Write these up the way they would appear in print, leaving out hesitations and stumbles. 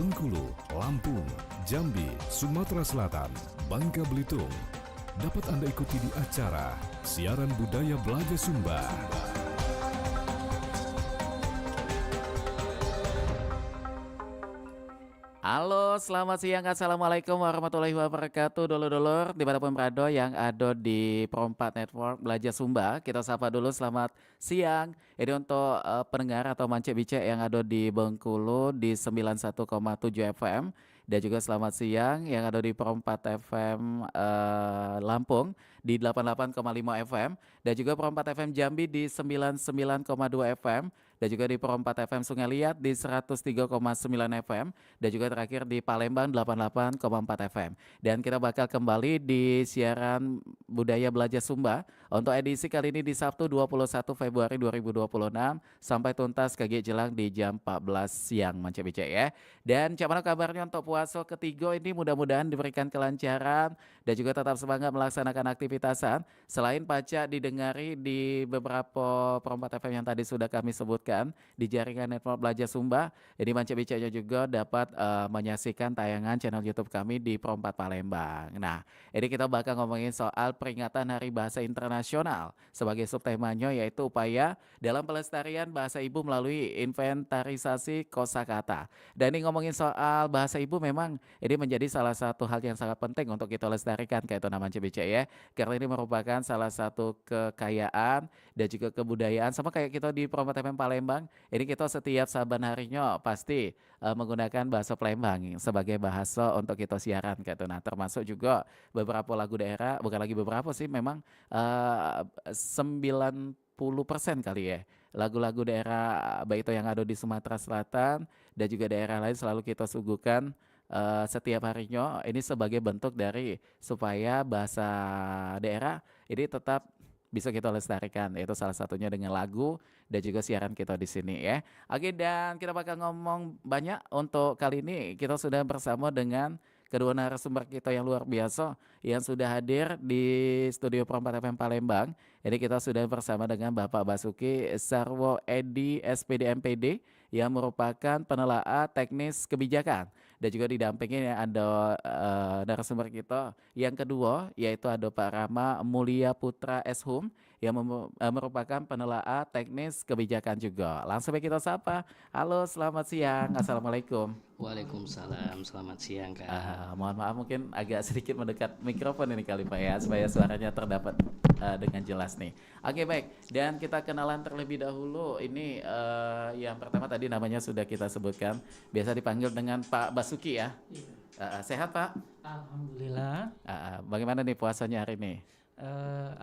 Bengkulu, Lampung, Jambi, Sumatera Selatan, Bangka Belitung. Dapat Anda ikuti di acara Siaran Budaya Belajar Sumba. Halo, selamat siang. Assalamualaikum warahmatullahi wabarakatuh. Dulur-dulur dimanapun berada yang ada di Perompak Network Belajar Sumba. Kita sapa dulu selamat siang. Ini untuk pendengar atau mancik-bicek yang ada di Bengkulu di 91,7 FM. Dan juga selamat siang yang ada di Perompak FM Lampung di 88,5 FM. Dan juga Perompak FM Jambi di 99,2 FM. Dan juga di Perompak FM Sungai Liat di 103,9 FM. Dan juga terakhir di Palembang 88,4 FM. Dan kita bakal kembali di siaran Budaya Belajar Sumba untuk edisi kali ini di Sabtu 21 Februari 2026 sampai tuntas kagi jelang di jam 14 siang mancik-bicek ya. Dan bagaimana kabarnya untuk puasa ketiga ini, mudah-mudahan diberikan kelancaran dan juga tetap semangat melaksanakan aktivitasan. Selain pacak didengari di beberapa perompak FM yang tadi sudah kami sebutkan di jaringan network Belajar Sumba, jadi mancik-biceknya juga dapat menyaksikan tayangan channel YouTube kami di Perompak Palembang. Nah, ini kita bakal ngomongin soal peringatan Hari Bahasa Internasional sebagai subtemanya yaitu upaya dalam pelestarian bahasa ibu melalui inventarisasi kosakata. Dan ini ngomongin soal bahasa ibu, memang ini menjadi salah satu hal yang sangat penting untuk kita lestarikan kayak itu nama Cibicek ya. Karena ini merupakan salah satu kekayaan dan juga kebudayaan, sama kayak kita di Perompak FM Palembang. Ini kita setiap saban harinya pasti menggunakan bahasa Palembang sebagai bahasa untuk kita siaran kayak itu. Nah, termasuk juga beberapa lagu daerah, bukan lagi beberapa sih, memang 90% kali ya lagu-lagu daerah baik itu yang ada di Sumatera Selatan dan juga daerah lain selalu kita suguhkan setiap harinya. Ini sebagai bentuk dari supaya bahasa daerah ini tetap bisa kita lestarikan, yaitu salah satunya dengan lagu dan juga siaran kita di sini ya. Oke, dan kita bakal ngomong banyak. Untuk kali ini kita sudah bersama dengan kedua narasumber kita yang luar biasa yang sudah hadir di studio Perompak FM Palembang. Ini kita sudah bersama dengan Bapak Basuki Sarwo Edi SPD MPD yang merupakan penelaah teknis kebijakan, dan juga didampingi ada narasumber kita yang kedua yaitu ada Pak Rama Mulia Putra Eshum yang merupakan penelaah teknis kebijakan juga. Langsung kita sapa. Halo, selamat siang. Assalamualaikum. Waalaikumsalam, selamat siang Kak. Mohon maaf mungkin agak sedikit mendekat mikrofon ini kali Pak ya, supaya suaranya terdapat dengan jelas nih. Oke, baik, dan kita kenalan terlebih dahulu. Ini yang pertama tadi namanya sudah kita sebutkan, biasa dipanggil dengan Pak Basuki ya. Sehat Pak? Alhamdulillah. Bagaimana nih puasanya hari ini?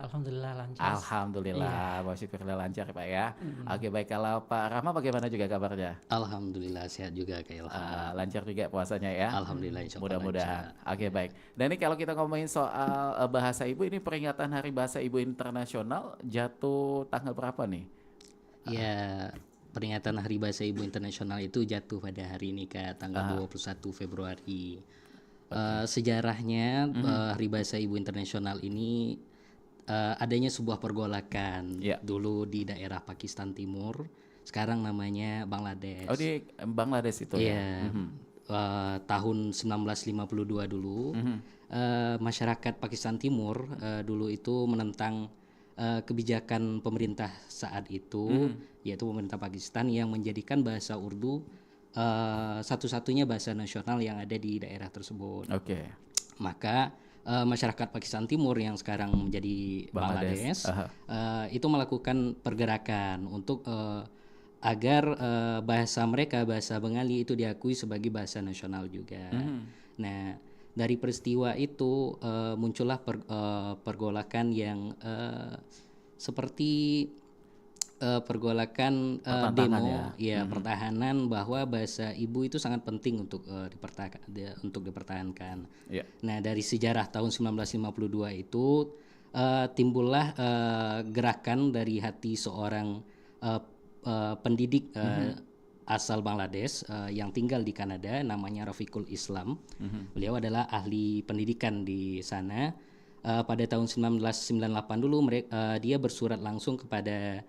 Alhamdulillah lancar. Alhamdulillah, syukurlah lancar Pak ya. Oke, baik, kalau Pak Rahma bagaimana juga kabarnya? Alhamdulillah sehat juga Kak Ilham. Lancar juga puasanya ya. Alhamdulillah, insya Allah Mudah-mudahan. lancar. Oke, baik. Dan ini kalau kita ngomongin soal bahasa ibu, ini peringatan Hari Bahasa Ibu Internasional jatuh tanggal berapa nih? Ya, peringatan Hari Bahasa Ibu Internasional itu jatuh pada hari ini Kak, tanggal 21 Februari. Sejarahnya Hari Bahasa Ibu Internasional ini adanya sebuah pergolakan dulu di daerah Pakistan Timur, sekarang namanya Bangladesh. Oh, di Bangladesh itu ya? Tahun 1952 dulu masyarakat Pakistan Timur dulu itu menentang kebijakan pemerintah saat itu, yaitu pemerintah Pakistan yang menjadikan bahasa Urdu satu-satunya bahasa nasional yang ada di daerah tersebut. Maka masyarakat Pakistan Timur yang sekarang menjadi Bangladesh itu melakukan pergerakan untuk agar bahasa mereka, bahasa Bengali itu diakui sebagai bahasa nasional juga. Nah, dari peristiwa itu muncullah pergolakan yang seperti pergolakan demo pertahanan bahwa bahasa ibu itu sangat penting untuk dipertahankan. Nah, dari sejarah tahun 1952 itu timbullah gerakan dari hati seorang pendidik asal Bangladesh yang tinggal di Kanada, namanya Rafiqul Islam. Beliau adalah ahli pendidikan di sana. Pada tahun 1998 dulu dia bersurat langsung kepada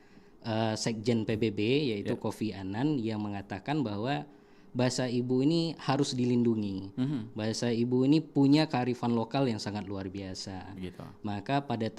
Sekjen PBB yaitu Kofi Annan yang mengatakan bahwa bahasa ibu ini harus dilindungi. Bahasa ibu ini punya kearifan lokal yang sangat luar biasa. Gitu. Maka pada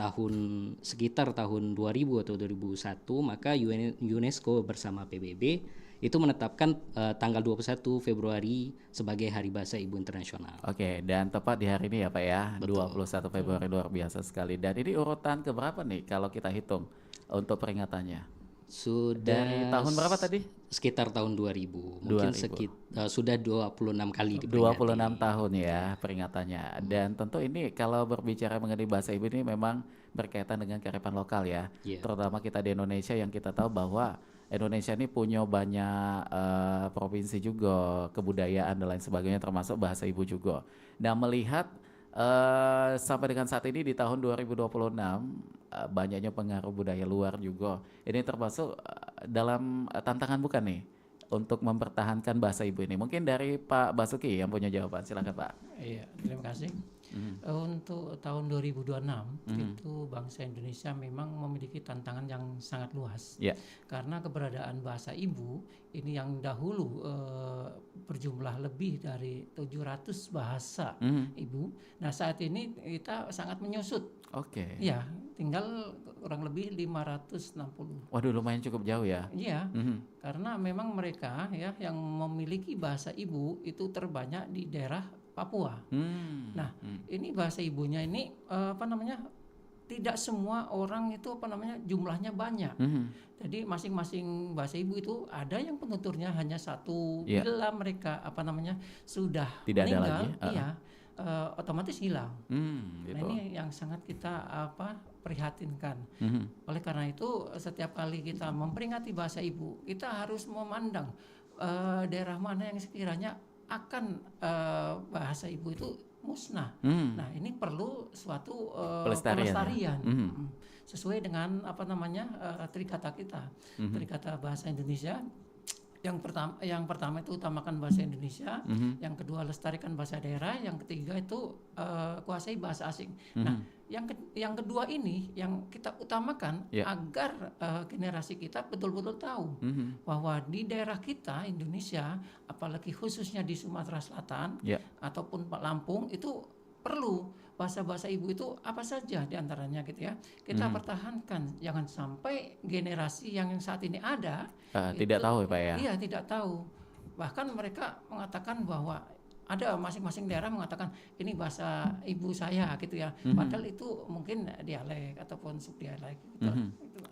sekitar tahun 2000 atau 2001, maka UNESCO bersama PBB itu menetapkan tanggal 21 Februari sebagai Hari Bahasa Ibu Internasional. Oke, dan tepat di hari ini ya Pak ya, Betul. 21 Februari, luar biasa sekali. Dan ini urutan keberapa nih kalau kita hitung untuk peringatannya? Sudah Dari tahun berapa tadi? Sekitar tahun 2000. Mungkin 2000. Sudah 26 kali 26 tahun ya peringatannya. Dan tentu ini kalau berbicara mengenai bahasa ibu ini memang berkaitan dengan kearifan lokal ya. Iya. Terutama kita di Indonesia yang kita tahu bahwa Indonesia ini punya banyak provinsi juga, kebudayaan dan lain sebagainya termasuk bahasa ibu juga. Nah melihat sampai dengan saat ini di tahun 2026 banyaknya pengaruh budaya luar juga. Ini termasuk dalam tantangan bukan nih untuk mempertahankan bahasa ibu ini. Mungkin dari Pak Basuki yang punya jawaban. Silakan Pak. Iya, terima kasih. Untuk tahun 2026 itu bangsa Indonesia memang memiliki tantangan yang sangat luas. Ya. Karena keberadaan bahasa ibu ini yang dahulu berjumlah lebih dari 700 bahasa ibu. Nah, saat ini kita sangat menyusut. Oke. Ya, tinggal kurang lebih 560. Waduh, lumayan cukup jauh ya. Iya, karena memang mereka ya yang memiliki bahasa ibu itu terbanyak di daerah Papua. Nah, ini bahasa ibunya ini tidak semua orang itu jumlahnya banyak. Jadi masing-masing bahasa ibu itu ada yang penuturnya hanya satu. Yeah. Bila mereka sudah Tidak ada meninggal, lagi. iya, otomatis hilang. Gitu. Nah, ini yang sangat kita prihatinkan. Oleh karena itu setiap kali kita memperingati bahasa ibu, kita harus memandang daerah mana yang sekiranya akan bahasa ibu itu musnah. Nah, ini perlu suatu pelestarian. Sesuai dengan trikata kita. Trikata bahasa Indonesia. Yang pertama itu utamakan bahasa Indonesia, yang kedua lestarikan bahasa daerah, yang ketiga itu kuasai bahasa asing. Nah, yang kedua ini yang kita utamakan agar generasi kita betul-betul tahu bahwa di daerah kita Indonesia, apalagi khususnya di Sumatera Selatan ataupun Lampung itu perlu bahasa-bahasa ibu itu apa saja diantaranya gitu ya. Kita pertahankan, jangan sampai generasi yang saat ini ada tidak tahu ya Pak ya. Iya, tidak tahu. Bahkan mereka mengatakan bahwa ada masing-masing daerah mengatakan ini bahasa ibu saya gitu ya. Padahal itu mungkin dialek ataupun subdialek gitu.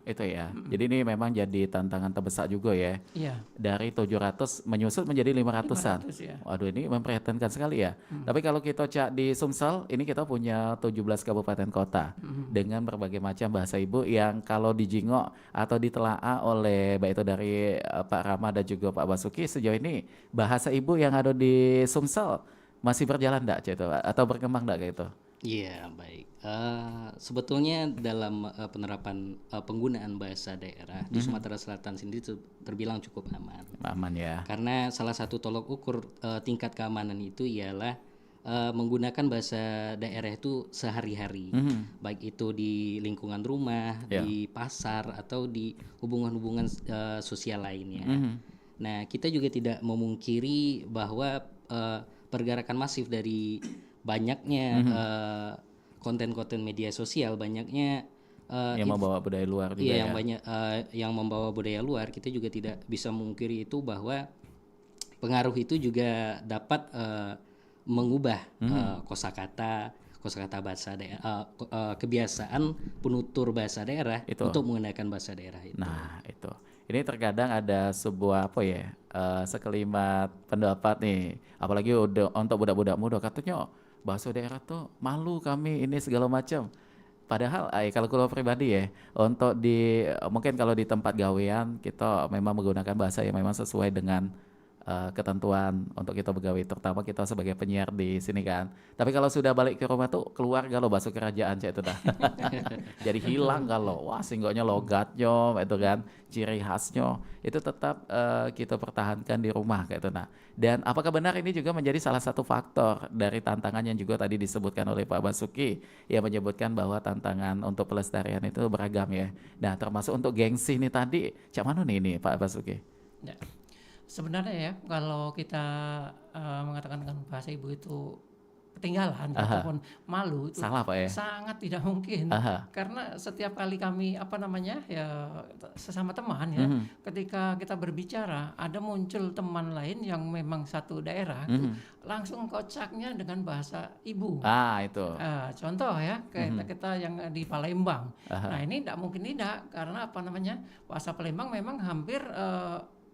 Itu ya. Jadi ini memang jadi tantangan terbesar juga ya. Iya. Dari 700 menyusut menjadi 500-an. 500 ya. Waduh, ini memprihatinkan sekali ya. Tapi kalau kita cek di Sumsel, ini kita punya 17 kabupaten kota dengan berbagai macam bahasa ibu yang kalau dijingok atau ditelaah oleh baik itu dari Pak Rama dan juga Pak Basuki, sejauh ini bahasa ibu yang ada di Sumsel masih berjalan enggak Cik, itu atau berkembang enggak kayak itu? Iya, baik. Sebetulnya dalam penerapan penggunaan bahasa daerah di Sumatera Selatan sendiri terbilang cukup aman. Aman ya. Karena salah satu tolok ukur tingkat keamanan itu ialah menggunakan bahasa daerah itu sehari-hari, baik itu di lingkungan rumah, di pasar atau di hubungan-hubungan sosial lainnya. Nah, kita juga tidak memungkiri bahwa pergerakan masif dari banyaknya konten-konten media sosial, banyaknya yang membawa budaya luar juga yang banyak yang membawa budaya luar, kita juga tidak bisa memungkiri itu bahwa pengaruh itu juga dapat mengubah kosakata bahasa daerah, kebiasaan penutur bahasa daerah itu untuk menggunakan bahasa daerah itu. Nah, itu. Ini terkadang ada sebuah sekelimat pendapat nih, apalagi untuk budak-budak muda katanya bahasa daerah tuh malu kami ini segala macam. Padahal kalau pribadi ya, untuk mungkin kalau di tempat gawean kita memang menggunakan bahasa yang memang sesuai dengan ketentuan untuk kita begawe, terutama kita sebagai penyiar di sini kan. Tapi kalau sudah balik ke rumah tuh keluar kalau bahasa kerajaan itu dah. Jadi hilang kalau singgoknya logatnya itu kan, ciri khasnya itu tetap kita pertahankan di rumah kayak itu. Nah, dan apakah benar ini juga menjadi salah satu faktor dari tantangan yang juga tadi disebutkan oleh Pak Basuki yang menyebutkan bahwa tantangan untuk pelestarian itu beragam ya. Nah, termasuk untuk gengsi ini tadi, cak mana nih ini Pak Basuki? Ya. Sebenarnya ya, kalau kita mengatakan dengan bahasa ibu itu ketinggalan Aha. ataupun malu itu Salah Pak ya? sangat tidak mungkin. Aha. Karena setiap kali kami sesama teman ya, ketika kita berbicara ada muncul teman lain yang memang satu daerah itu langsung kocaknya dengan bahasa ibu. Itu. Contoh ya, kita yang di Palembang. Nah ini tidak mungkin tidak, karena bahasa Palembang memang hampir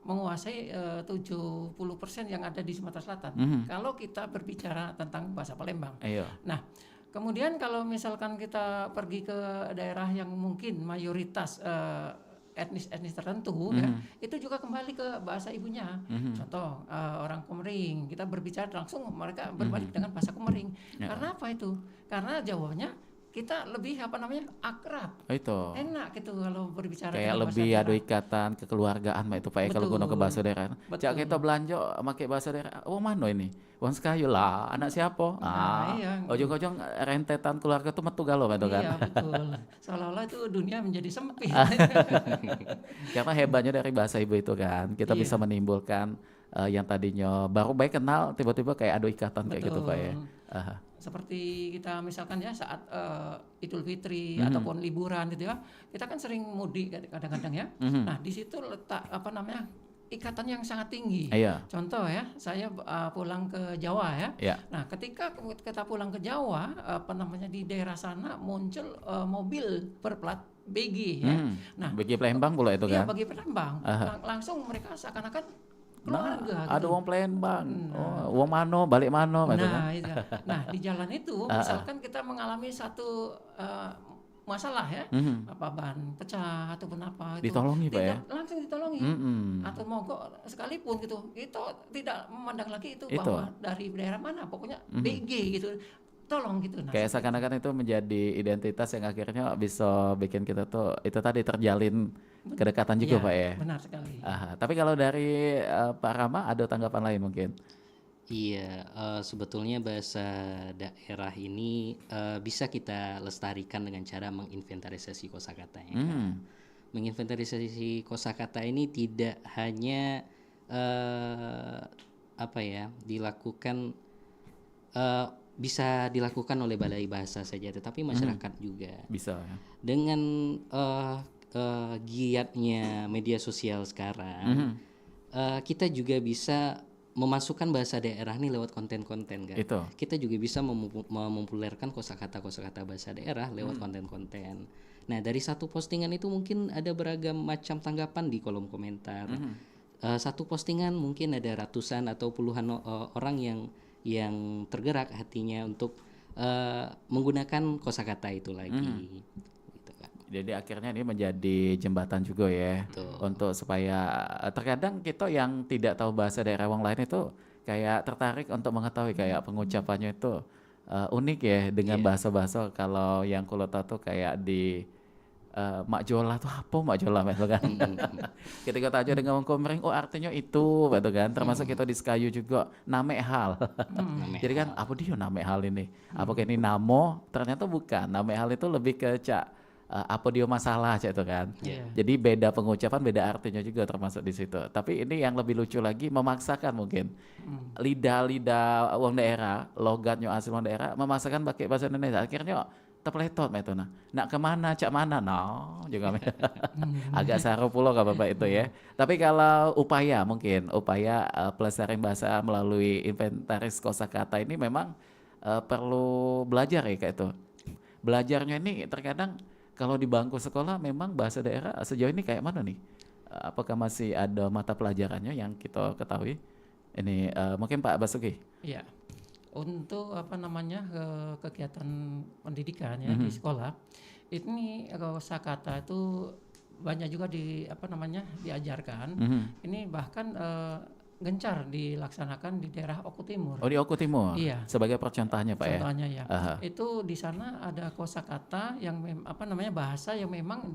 menguasai 70% yang ada di Sumatera Selatan. Kalau kita berbicara tentang bahasa Palembang. Ayo. Nah, kemudian kalau misalkan kita pergi ke daerah yang mungkin mayoritas etnis tertentu ya, itu juga kembali ke bahasa ibunya. Contoh orang Komering, kita berbicara langsung mereka berbalik dengan bahasa Komering. Karena apa itu? Karena jawabannya kita lebih akrab, Itu enak gitu kalau berbicara kayak dengan lebih bahasa ada daerah. ikatan kekeluargaan Pak itu Pak ya, kalau guna ke bahasa daerah. Betul. Cak kita belanja pakai bahasa daerah. Oh mana ini? Wong Sekayu lah, anak siapa? Iya. Ojong-ojong rentetan keluarga tuh metu galau gitu kan. Iya betul. Seolah-olah itu dunia menjadi sempit. Karena hebatnya dari bahasa ibu itu kan, kita bisa menimbulkan yang tadinya baru baik kenal tiba-tiba kayak ada ikatan kayak gitu Pak ya. Aha. Seperti kita misalkan ya saat Idul Fitri ataupun liburan gitu ya, kita kan sering mudik kadang-kadang ya. Nah di situ letak ikatan yang sangat tinggi. Iya. Contoh ya, saya pulang ke Jawa ya. Iya. Nah ketika kita pulang ke Jawa, di daerah sana muncul mobil berplat BG ya. Nah Bagi Palembang pula itu iya kan. bagi Palembang, langsung mereka seakan-akan Nah, keluarga ada gitu. wong Palembang. Wong mano balik mano gitu kan. Nah, di jalan itu misalkan kita mengalami satu masalah ya, apa ban pecah ataupun apa itu Ditolongi, Pak ya? langsung ditolongi. Atau mogok sekalipun gitu, itu tidak memandang lagi itu Itu. bahwa dari daerah mana, pokoknya BG gitu. Tolong gitu. Nah, Kayak seakan-akan itu menjadi identitas yang akhirnya bisa bikin kita tuh itu tadi terjalin kedekatan juga iya, Pak ya. benar sekali. Tapi kalau dari Pak Rama ada tanggapan lain mungkin? Iya, sebetulnya bahasa daerah ini bisa kita lestarikan dengan cara menginventarisasi kosakatanya. Kan? Menginventarisasi kosakata ini tidak hanya dilakukan bisa dilakukan oleh balai bahasa saja, tetapi masyarakat juga. Bisa ya. Dengan giatnya media sosial sekarang, kita juga bisa memasukkan bahasa daerah nih lewat konten-konten kan. Itu. Kita juga bisa mempopulerkan kosakata bahasa daerah lewat konten-konten. Nah, dari satu postingan itu mungkin ada beragam macam tanggapan di kolom komentar. Satu postingan mungkin ada ratusan atau puluhan orang yang tergerak hatinya untuk menggunakan kosakata itu lagi. Gitu kan. Jadi akhirnya ini menjadi jembatan juga ya. Untuk supaya terkadang kita yang tidak tahu bahasa daerah wong lain itu kayak tertarik untuk mengetahui kayak pengucapannya itu unik ya dengan bahasa-bahasa. Kalau yang kulo tahu tuh kayak di Mak Jola tuh apa Mak Jola gitu kan. Ketika tanya dengan wong Komering, oh artinya itu gitu kan. Termasuk kita di Sekayu juga name hal. Jadi kan apa dia name hal ini? Apakah ini namo? Ternyata bukan. Name hal itu lebih ke apa dia masalah itu kan. Jadi beda pengucapan, beda artinya juga termasuk di situ. Tapi ini yang lebih lucu lagi memaksakan mungkin lidah wong daerah, logatnya asli wong daerah memaksakan pakai bahasa Indonesia. Akhirnya terpeletot itu nak kemana cak mana juga agak saru pulau gak bapak itu ya. Tapi kalau upaya pelestarian bahasa melalui inventaris kosakata ini memang perlu belajar ya kayak itu. Belajarnya ini terkadang kalau di bangku sekolah memang bahasa daerah sejauh ini kayak mana nih? Apakah masih ada mata pelajarannya yang kita ketahui? Ini mungkin Pak Basuki. Iya. Untuk kegiatan pendidikan ya di sekolah, ini kosakata itu banyak juga diajarkan. Ini bahkan gencar dilaksanakan di daerah Oku Timur. Oh di Oku Timur. Iya. Sebagai percontohannya Pak Contohnya ya. Itu di sana ada kosakata yang bahasa yang memang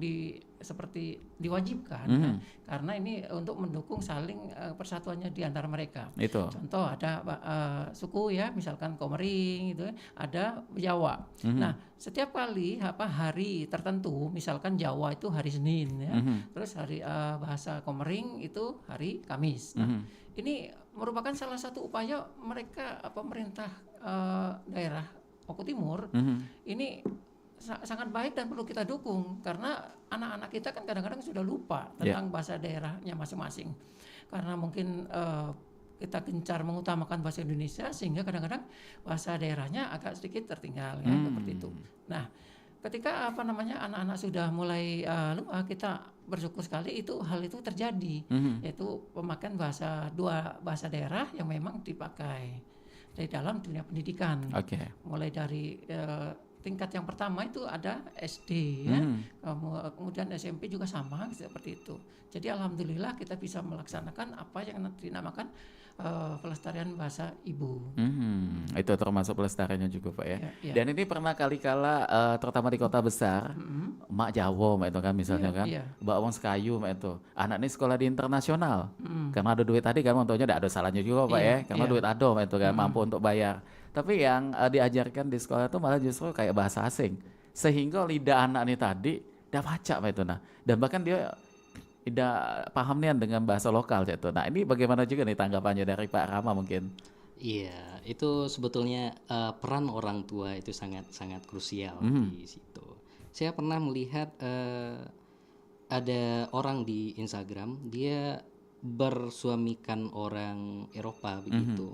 seperti diwajibkan ya, karena ini untuk mendukung saling persatuannya di antara mereka. Itu. Contoh ada suku ya, misalkan Komering gitu ya, ada Jawa. Nah, setiap kali hari tertentu, misalkan Jawa itu hari Senin ya, terus hari bahasa Komering itu hari Kamis. Nah, ini merupakan salah satu upaya mereka pemerintah daerah Oku Timur ini sangat baik dan perlu kita dukung, karena anak-anak kita kan kadang-kadang sudah lupa tentang bahasa daerahnya masing-masing, karena mungkin kita gencar mengutamakan bahasa Indonesia sehingga kadang-kadang bahasa daerahnya agak sedikit tertinggal ya, seperti itu. Nah, ketika anak-anak sudah mulai lupa, kita bersyukur sekali hal itu terjadi, yaitu pemakaian dua bahasa daerah yang memang dipakai di dalam dunia pendidikan. Mulai dari tingkat yang pertama itu ada SD ya, kemudian SMP juga sama seperti itu. Jadi alhamdulillah kita bisa melaksanakan apa yang dinamakan pelestarian bahasa ibu. Itu termasuk pelestariannya juga Pak ya. Ya. Dan ini pernah kali-kala terutama di kota besar, mak Jawa mak itu kan misalnya kan, Mbak Wong Sekayu mak itu, anak ini sekolah di internasional, karena ada duit tadi kan, contohnya tidak ada salahnya juga Pak ya, karena duit ada mak itu kan, mampu untuk bayar. Tapi yang diajarkan di sekolah itu malah justru kayak bahasa asing, sehingga lidah anak ini tadi tidak baca Pak itu, nah, dan bahkan dia tidak paham nih dengan bahasa lokal gitu. Nah ini bagaimana juga nih tanggapannya dari Pak Rama mungkin? Iya, itu sebetulnya peran orang tua itu sangat krusial di situ. Saya pernah melihat ada orang di Instagram, dia bersuamikan orang Eropa begitu,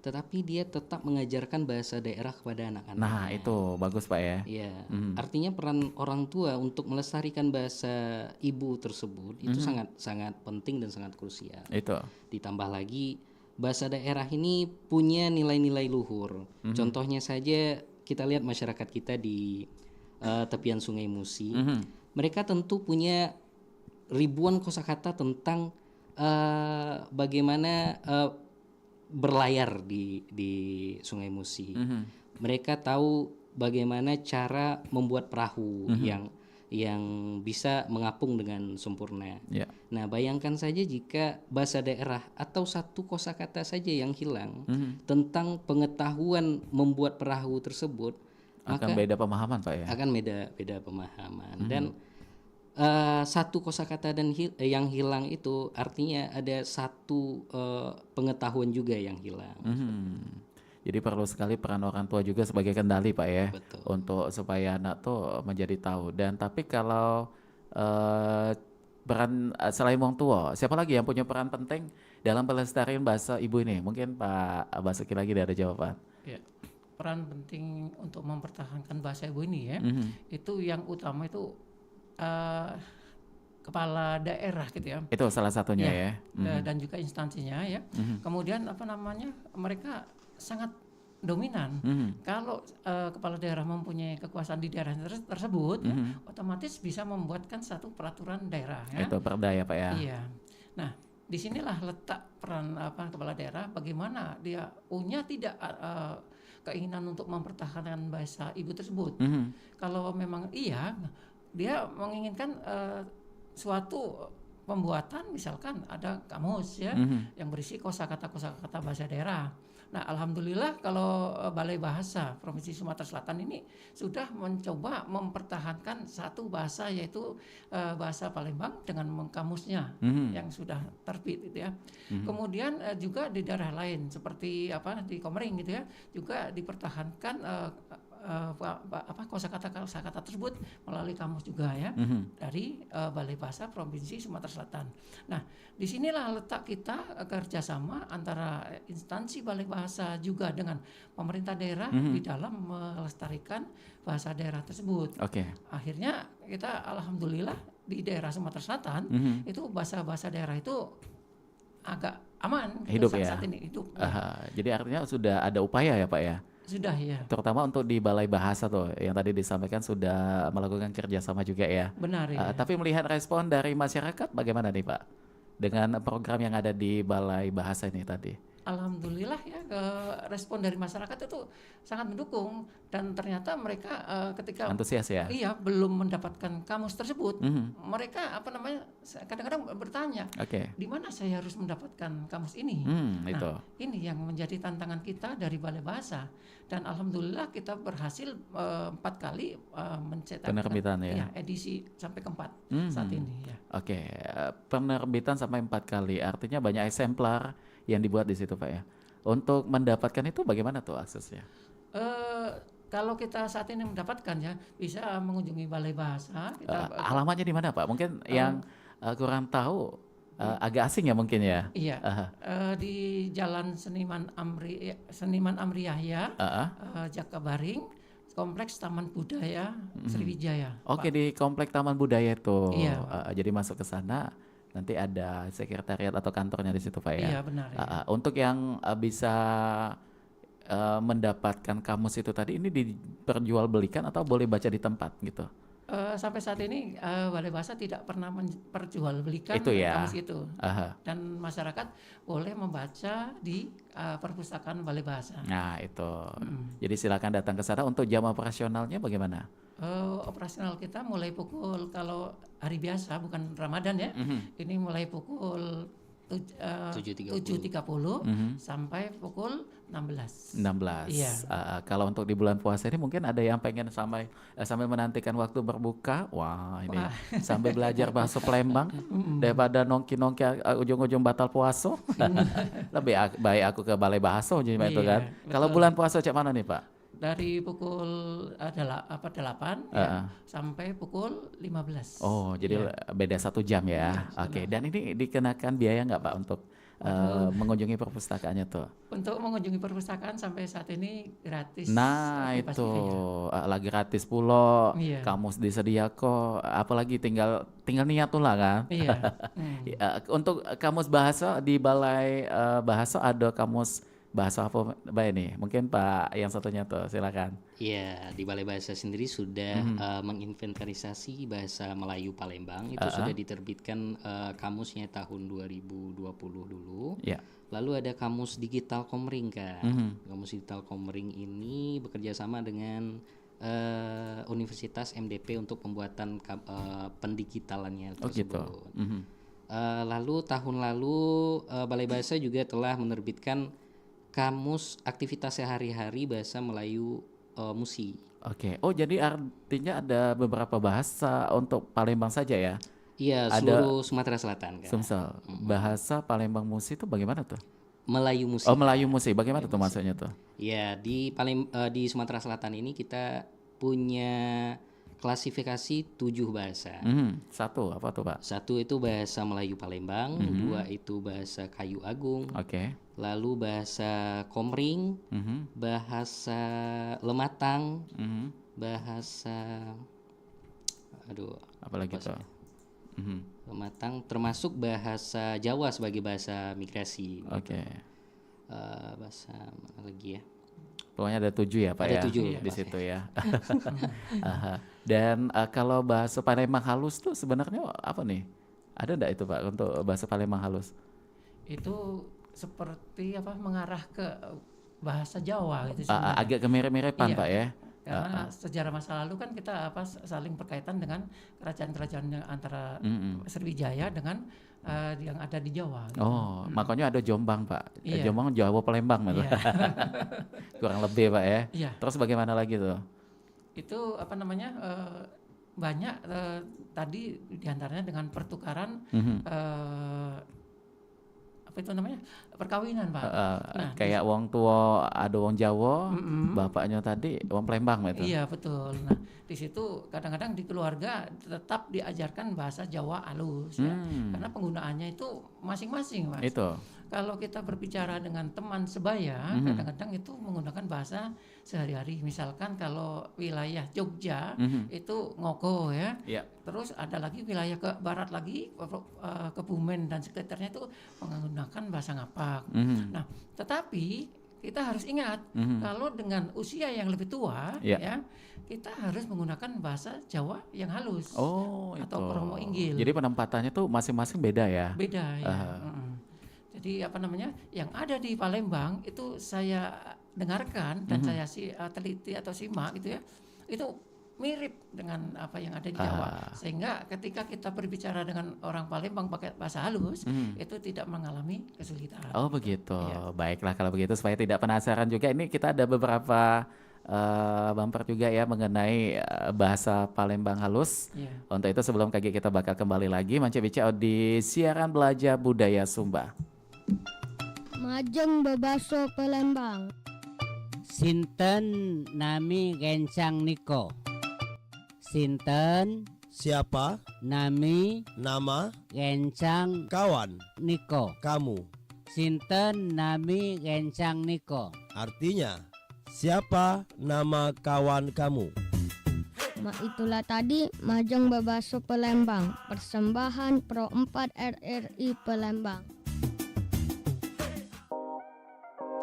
tetapi dia tetap mengajarkan bahasa daerah kepada anak-anak. Nah itu bagus Pak ya. Iya, artinya peran orang tua untuk melestarikan bahasa ibu tersebut itu sangat penting dan sangat krusial. Itu. Ditambah lagi bahasa daerah ini punya nilai-nilai luhur. Contohnya saja kita lihat masyarakat kita di tepian Sungai Musi, mereka tentu punya ribuan kosakata tentang bagaimana berlayar di Sungai Musi. Mereka tahu bagaimana cara membuat perahu yang bisa mengapung dengan sempurna. Nah, bayangkan saja jika bahasa daerah atau satu kosakata saja yang hilang tentang pengetahuan membuat perahu tersebut, akan maka beda pemahaman Pak ya. akan beda pemahaman. Dan satu kosakata yang hilang itu artinya ada satu pengetahuan juga yang hilang. Jadi perlu sekali peran orang tua juga sebagai kendali Pak ya. Betul. Untuk supaya anak tuh menjadi tahu. Dan tapi kalau peran selain orang tua, siapa lagi yang punya peran penting dalam pelestarian bahasa ibu ini? Mungkin Pak Basuki lagi ada jawaban. Ya. Peran penting untuk mempertahankan bahasa ibu ini ya, itu yang utama itu kepala daerah gitu ya. Itu salah satunya ya. Dan juga instansinya ya. Kemudian mereka sangat dominan. Kalau kepala daerah mempunyai kekuasaan di daerah tersebut, ya, otomatis bisa membuatkan satu peraturan daerah. Ya. Itu perda ya Pak ya. Iya. Nah, disinilah letak peran kepala daerah. Bagaimana dia punya tidak keinginan untuk mempertahankan bahasa ibu tersebut. Kalau memang iya, dia menginginkan suatu pembuatan, misalkan ada kamus ya yang berisi kosakata bahasa daerah. Nah, alhamdulillah kalau Balai Bahasa Provinsi Sumatera Selatan ini sudah mencoba mempertahankan satu bahasa, yaitu bahasa Palembang dengan kamusnya yang sudah terbit gitu ya. Kemudian juga di daerah lain seperti di Komering gitu ya, juga dipertahankan kosakata tersebut melalui kamus juga ya dari Balai Bahasa Provinsi Sumatera Selatan. Nah, disinilah letak kita kerjasama antara instansi Balai Bahasa juga dengan pemerintah daerah di dalam melestarikan bahasa daerah tersebut. Akhirnya kita alhamdulillah di daerah Sumatera Selatan itu bahasa daerah itu agak aman hidup saat ini hidup. Jadi artinya sudah ada upaya ya Pak ya. Sudah ya. Terutama untuk di Balai Bahasa tuh yang tadi disampaikan sudah melakukan kerjasama juga ya. Benar ya. Tapi melihat respon dari masyarakat bagaimana nih Pak dengan program yang ada di Balai Bahasa ini tadi? alhamdulillah ya respon dari masyarakat itu sangat mendukung, dan ternyata mereka ketika Antusias ya. iya belum mendapatkan kamus tersebut, mereka apa namanya kadang-kadang bertanya, Oke. di mana saya harus mendapatkan kamus ini. Itu. Nah, ini yang menjadi tantangan kita dari Balai Bahasa, dan alhamdulillah kita berhasil 4 kali mencetak Penerbitan ya. iya, edisi sampai keempat saat ini ya. Oke, penerbitan sampai 4 kali, artinya banyak eksemplar yang dibuat di situ Pak ya. Untuk mendapatkan itu bagaimana tuh aksesnya? Kalau kita saat ini mendapatkan ya, bisa mengunjungi Balai Bahasa. Alamatnya di mana Pak? Mungkin yang kurang tahu agak asing ya mungkin ya. Iya, di Jalan Seniman Amri Yahya, Jakabaring, Kompleks Taman Budaya Sriwijaya. Oke, di Komplek Taman Budaya itu. Iya. Jadi masuk ke sana nanti ada sekretariat atau kantornya di situ Pak ya. Iya benar. Ya. Untuk yang bisa mendapatkan kamus itu tadi, ini diperjualbelikan atau boleh baca di tempat gitu? Sampai saat ini Balai Bahasa tidak pernah memperjualbelikan Itu ya. kamus itu, dan masyarakat boleh membaca di perpustakaan Balai Bahasa. Nah itu, jadi silakan datang ke sana. Untuk jam operasionalnya bagaimana? Operasional kita mulai pukul, kalau hari biasa bukan Ramadan ya, ini mulai pukul 7.30 sampai pukul 16. 16. Iya. Kalau untuk di bulan puasa ini mungkin ada yang pengen sambil menantikan waktu berbuka, wah ini sambil belajar bahasa Palembang daripada nongki-nongki ujung-ujung batal puasa. Lebih baik aku ke Balai Bahasa itu kan. Iya, Kalau bulan puasa cek mana nih Pak? Dari pukul 8 ya, sampai pukul 15. Oh, jadi beda 1 jam ya. Oke, dan ini dikenakan biaya nggak Pak untuk mengunjungi perpustakaannya tuh? Untuk mengunjungi perpustakaan sampai saat ini gratis. Nah Pasti itu ya. lagi gratis pulo, Iya. kamus disedia kok. Apalagi tinggal niat tuh lah kan. Iya. Ya, untuk kamus bahasa di Balai Bahasa ada kamus bahasa apa Mbak ini? Mungkin Pak yang satunya tuh silakan. Iya, di Balai Bahasa sendiri sudah menginventarisasi bahasa Melayu Palembang. Itu sudah diterbitkan kamusnya tahun 2020 dulu. Ya. Lalu ada kamus digital Komering kan. Kamus digital Komering ini bekerja sama dengan Universitas MDP untuk pembuatan pendigitalannya tersebut. Lalu tahun lalu Balai Bahasa juga telah menerbitkan kamus aktivitas sehari-hari bahasa Melayu Musi. Oke. Oh, jadi artinya ada beberapa bahasa untuk Palembang saja ya? Iya, seluruh Sumatera Selatan kan. Sumsel. Bahasa Palembang Musi itu bagaimana tuh? Melayu Musi. Oh, Melayu Musi. Bagaimana tuh maksudnya tuh? Ya, di Sumatera Selatan ini kita punya klasifikasi 7 bahasa. Satu apa tuh Pak? 1 itu bahasa Melayu Palembang, 2 itu bahasa Kayu Agung, Oke. lalu bahasa Komering, bahasa Lematang, bahasa Apalagi tuh? Lematang, termasuk bahasa Jawa sebagai bahasa migrasi. Oke. Bahasa mana lagi ya? Pokoknya ada 7 ya Pak Ada ya? 7 di situ ya. Dan kalau bahasa Palembang halus tuh sebenarnya apa nih? Ada enggak itu Pak untuk bahasa Palembang halus? Itu seperti mengarah ke bahasa Jawa gitu sebenarnya. Agak kemiripan Iya. Pak ya? Karena sejarah masa lalu kan kita saling berkaitan dengan kerajaan-kerajaan yang antara Sriwijaya dengan yang ada di Jawa. Gitu. Oh, makanya ada Jombang Pak. Iya. Jombang Jawa Palembang gitu. Iya. Kurang lebih Pak ya. Iya. Terus bagaimana lagi tuh? Itu banyak tadi diantaranya dengan pertukaran perkawinan Pak. Kayak wong tua ada wong Jawa, bapaknya tadi wong Palembang gitu. Iya betul. Nah di situ kadang-kadang di keluarga tetap diajarkan bahasa Jawa halus ya, karena penggunaannya itu masing-masing Mas. Itu. Kalau kita berbicara dengan teman sebaya, kadang-kadang itu menggunakan bahasa sehari-hari. Misalkan kalau wilayah Jogja itu ngoko ya. Iya. Terus ada lagi wilayah ke barat lagi, Kebumen dan sekitarnya itu menggunakan bahasa ngapak. Nah, tetapi kita harus ingat kalau dengan usia yang lebih tua, ya kita harus menggunakan bahasa Jawa yang halus. Oh, atau itu. Kromo Inggil. Jadi penempatannya tuh masing-masing beda ya. Beda ya. Jadi di apa namanya yang ada di Palembang itu saya dengarkan dan saya teliti atau simak gitu ya, itu mirip dengan apa yang ada di Jawa, sehingga ketika kita berbicara dengan orang Palembang pakai bahasa halus itu tidak mengalami kesulitan. Oh begitu. Iya. Baiklah kalau begitu supaya tidak penasaran juga, ini kita ada beberapa bumper juga ya mengenai bahasa Palembang halus. Iya. Untuk itu sebelum kita bakal kembali lagi Mance Bica di siaran belajar budaya Sumba. Majeng bebaso Palembang. Sinten nami Gencang Niko. Sinten Siapa? nami Nama? Gencang Kawan? Niko. Kamu? Sinten nami Gencang Niko. Artinya, siapa nama kawan kamu? Itulah tadi Majeng bebaso Palembang. Persembahan Pro 4 RRI Palembang.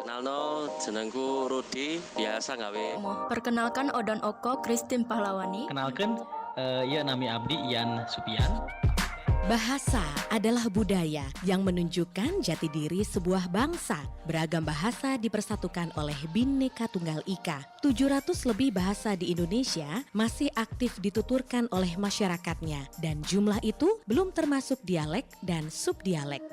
Kenalno, jenengku Rudi, biasa gawe. Perkenalkan Odon Oko Christine Pahlawani. Kenalkan, ya nami Abdi Ian Supian. Bahasa adalah budaya yang menunjukkan jati diri sebuah bangsa. Beragam bahasa dipersatukan oleh Bhinneka Tunggal Ika. 700 lebih bahasa di Indonesia masih aktif dituturkan oleh masyarakatnya. Dan jumlah itu belum termasuk dialek dan subdialek.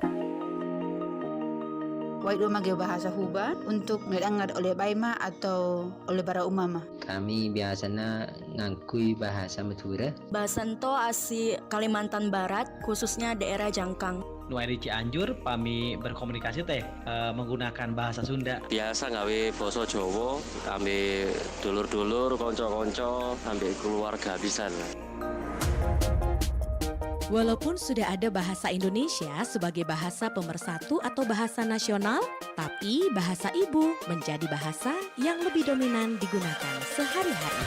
Waidu mage bahasa Huban untuk didengar oleh Baima atau oleh para umama. Kami biasanya ngakui bahasa Madura. Basanto asi Kalimantan Barat, khususnya daerah Jangkang. Nuari Cianjur, kami berkomunikasi menggunakan bahasa Sunda. Biasa gawe basa Jawa, kami dulur-dulur, konco-konco, sampai keluarga bisa. Walaupun sudah ada bahasa Indonesia sebagai bahasa pemersatu atau bahasa nasional, tapi bahasa ibu menjadi bahasa yang lebih dominan digunakan sehari-hari.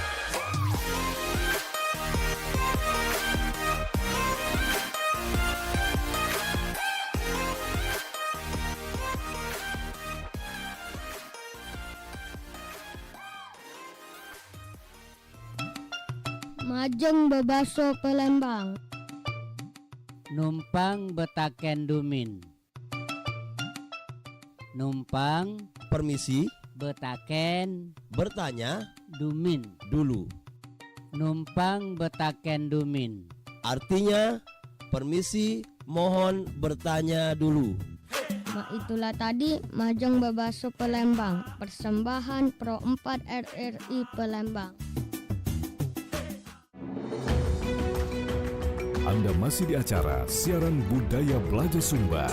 Majeng bebaso Palembang. Numpang betaken dumin. Numpang Permisi, betaken bertanya dumin. dulu. Numpang betaken dumin. Artinya, permisi, mohon bertanya dulu. Itulah tadi Majeng bebaso Palembang. Persembahan Pro 4 RRI Palembang. Anda masih di acara siaran budaya Belajar Sumba.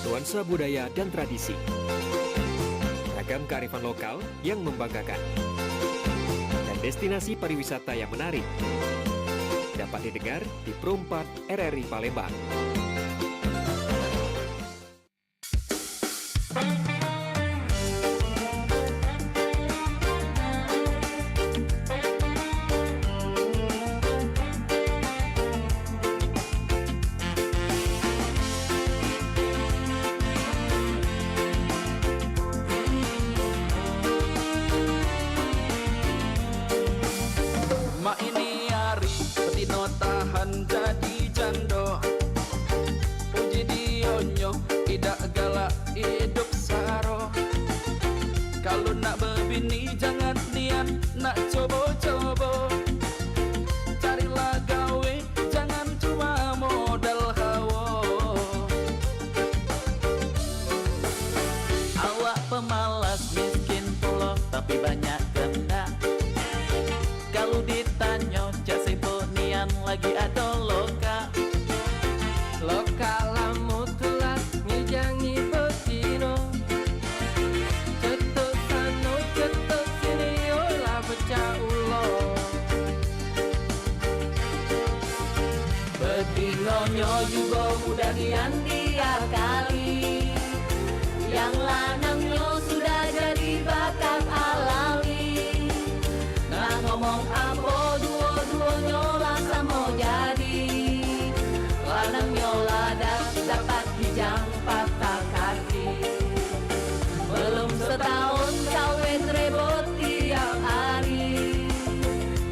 Nuansa budaya dan tradisi. Ragam kearifan lokal yang membanggakan. Dan destinasi pariwisata yang menarik. Dapat didengar di Pro 4 RRI Palembang.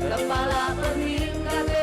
Kepala peningkat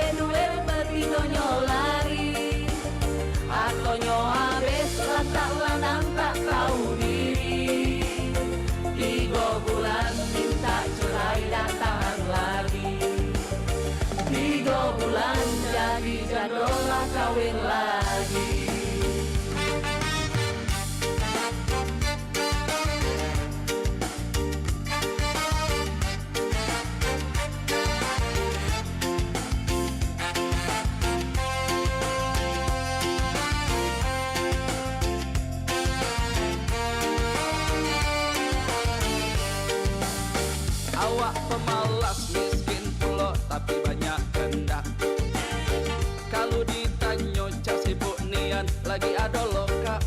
Sian lagi ada loka.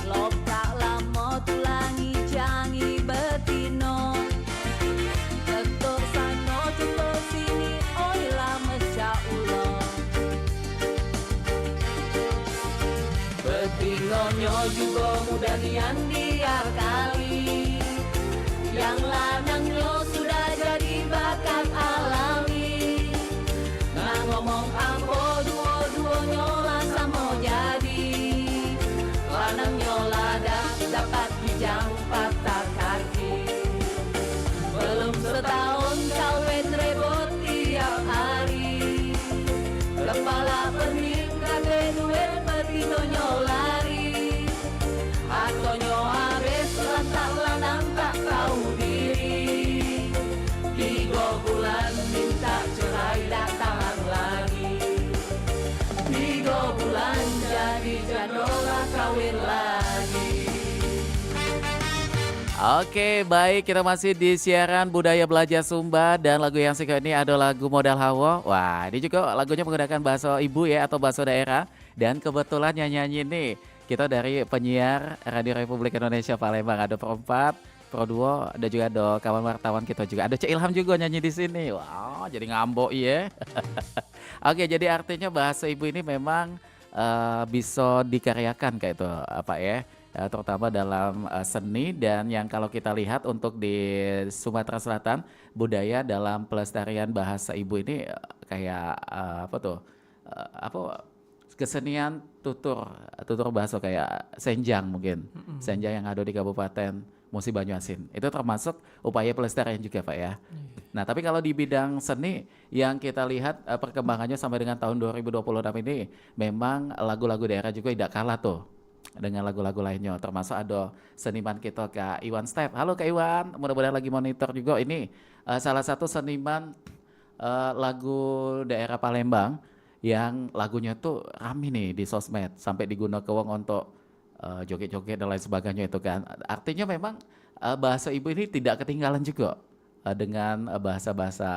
Loka lamo tulangi jangi betino. Ketuk sano cetuk sini oi lama ulo. Betinonyo juga muda nian biar kali. Yang lanangnya sudah jadi bakat alami. Nah ngomong ambo duo-duonyo lah sama jadi. Lanangnya lada dapat bijang patah kaki. Belum setahun kawin rebut tiap hari. Kepala pening kagak duit betinonyo lari. Atonyo habis lantak lanang tak tahu diri. 3 bulan minta cerai datang lagi. 3 bulan jadi jadola kawin lagi. Oke, baik, kita masih di siaran Budaya Belajar Sumba dan lagu yang satu ini ada lagu Modal Hawa. Wah, ini juga lagunya menggunakan bahasa ibu ya atau bahasa daerah. Dan kebetulan nyanyi nih kita dari penyiar Radio Republik Indonesia Palembang, ada Pro 4, Pro 2, ada juga ada kawan wartawan kita juga. Ada Cik Ilham juga nyanyi di sini. Wow, jadi ngambok ya. Oke, jadi artinya bahasa ibu ini memang bisa dikaryakan kayak itu apa ya? Terutama dalam seni, dan yang kalau kita lihat untuk di Sumatera Selatan budaya dalam pelestarian bahasa ibu ini kayak apa tuh kesenian tutur bahasa kayak senjang mungkin senjang yang ada di Kabupaten Musi Banyuasin itu termasuk upaya pelestarian juga Pak ya. Nah tapi kalau di bidang seni yang kita lihat perkembangannya sampai dengan tahun 2026 ini memang lagu-lagu daerah juga tidak kalah tuh dengan lagu-lagu lainnya, termasuk ada seniman kita Kak Iwan Step. Halo Kak Iwan, mudah-mudahan lagi monitor juga. Ini salah satu seniman lagu daerah Palembang yang lagunya tuh rame nih di sosmed sampai digunakan wong untuk joget-joget dan lain sebagainya itu kan. Artinya memang bahasa ibu ini tidak ketinggalan juga dengan bahasa-bahasa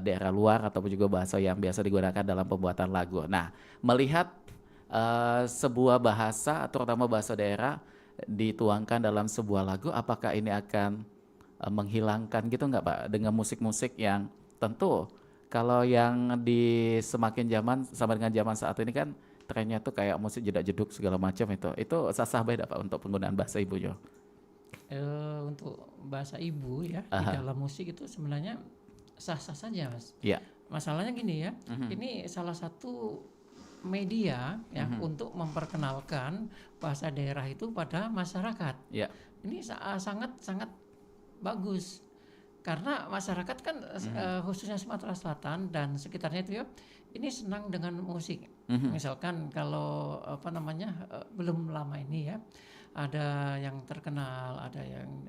daerah luar ataupun juga bahasa yang biasa digunakan dalam pembuatan lagu. Nah, melihat sebuah bahasa terutama bahasa daerah dituangkan dalam sebuah lagu, apakah ini akan menghilangkan gitu nggak Pak dengan musik-musik yang tentu kalau yang di semakin zaman sama dengan zaman saat ini kan trennya tuh kayak musik jedak-jeduk segala macam itu sah-sah beda Pak untuk penggunaan bahasa ibunya? Untuk bahasa ibu ya di dalam musik itu sebenarnya sah-sah saja Mas. Yeah. Masalahnya gini ya, ini salah satu media ya untuk memperkenalkan bahasa daerah itu pada masyarakat. Yeah. Ini sangat bagus karena masyarakat kan khususnya Sumatera Selatan dan sekitarnya itu ya ini senang dengan musik. Misalkan kalau belum lama ini ya ada yang terkenal, ada yang